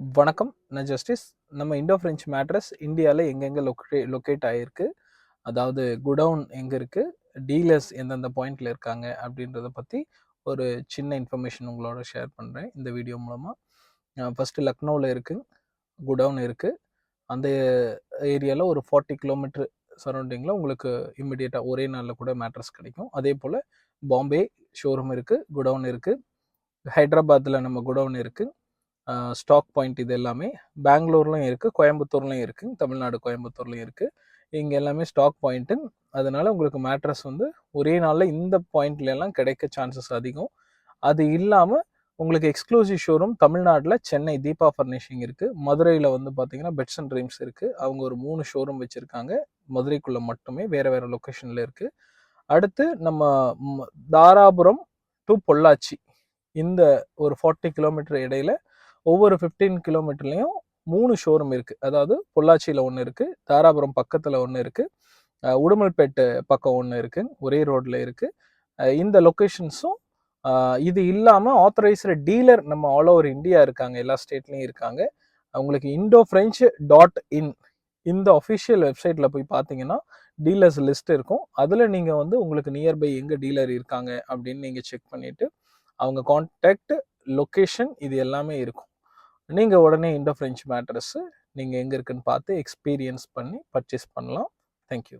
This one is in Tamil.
வணக்கம். நான் ஜஸ்டிஸ். நம்ம இண்டோ ஃப்ரெஞ்ச் மேட்ரஸ் இந்தியாவில் எங்கெங்கே லொக்கேட் ஆகிருக்கு, அதாவது குடவுன் எங்கே இருக்குது, டீலர்ஸ் எந்தெந்த பாயிண்டில் இருக்காங்க அப்படின்றத பற்றி ஒரு சின்ன இன்ஃபர்மேஷன் உங்களோட ஷேர் பண்ணுறேன் இந்த வீடியோ மூலமாக. ஃபஸ்ட்டு லக்னோவில் இருக்குது, குடவுன் இருக்குது. அந்த ஏரியாவில் ஒரு 40 கிலோமீட்டர் சரௌண்டிங்கில் உங்களுக்கு இம்மிடியேட்டாக ஒரே நாளில் கூட மேட்ரஸ் கிடைக்கும். அதே போல் பாம்பே ஷோரூம் இருக்குது, குடவுன் இருக்குது. ஹைதராபாத்தில் நம்ம குடவுன் இருக்குது. ஸ்டாக் பாயிண்ட் இது எல்லாமே பெங்களூர்லையும் இருக்குது, கோயம்புத்தூர்லையும் இருக்குது, தமிழ்நாடு கோயம்புத்தூர்லையும் இருக்குது. இங்கே எல்லாமே ஸ்டாக் பாயிண்ட்டு. அதனால் உங்களுக்கு மேட்ரஸ் வந்து ஒரே நாளில் இந்த பாயிண்ட்லாம் கிடைக்க சான்சஸ் அதிகம். அது இல்லாமல் உங்களுக்கு எக்ஸ்க்ளூசிவ் ஷோரூம் தமிழ்நாட்டில் சென்னை தீபா ஃபர்னிஷிங் இருக்குது. மதுரையில் வந்து பார்த்தீங்கன்னா பெட்ஸ் அண்ட் ட்ரீம்ஸ் இருக்குது. அவங்க ஒரு 3 ஷோரூம் வச்சுருக்காங்க மதுரைக்குள்ளே மட்டுமே, வேறு வேறு லொக்கேஷனில் இருக்குது. அடுத்து நம்ம தாராபுரம் டு பொள்ளாச்சி இந்த ஒரு 40 கிலோமீட்டர் இடையில ஒவ்வொரு 15 கிலோமீட்டர்லையும் 3 ஷோரூம் இருக்குது. அதாவது பொள்ளாச்சியில் ஒன்று இருக்குது, தாராபுரம் பக்கத்தில் ஒன்று இருக்குது, உடுமல்பேட்டு பக்கம் ஒன்று இருக்குது, ஒரே ரோட்டில் இருக்குது. இந்த லொக்கேஷன்ஸும் இது இல்லாமல் ஆத்தரைஸ்டு டீலர் நம்ம ஆல் ஓவர் இந்தியா இருக்காங்க, எல்லா ஸ்டேட்லேயும் இருக்காங்க. உங்களுக்கு indofrench.in இந்த அஃபிஷியல் வெப்சைட்டில் போய் பார்த்தீங்கன்னா டீலர்ஸ் லிஸ்ட் இருக்கும். அதில் நீங்கள் வந்து உங்களுக்கு நியர்பை எங்கே டீலர் இருக்காங்க அப்படின்னு நீங்கள் செக் பண்ணிவிட்டு அவங்க கான்டாக்ட், லொக்கேஷன் இது எல்லாமே இருக்கும். நீங்கள் உடனே இண்டோ ஃப்ரெஞ்ச் மேட்ரஸ்ஸு நீங்கள் எங்கே இருக்குன்னு பார்த்து எக்ஸ்பீரியன்ஸ் பண்ணி பர்ச்சேஸ் பண்ணலாம். தேங்க்யூ.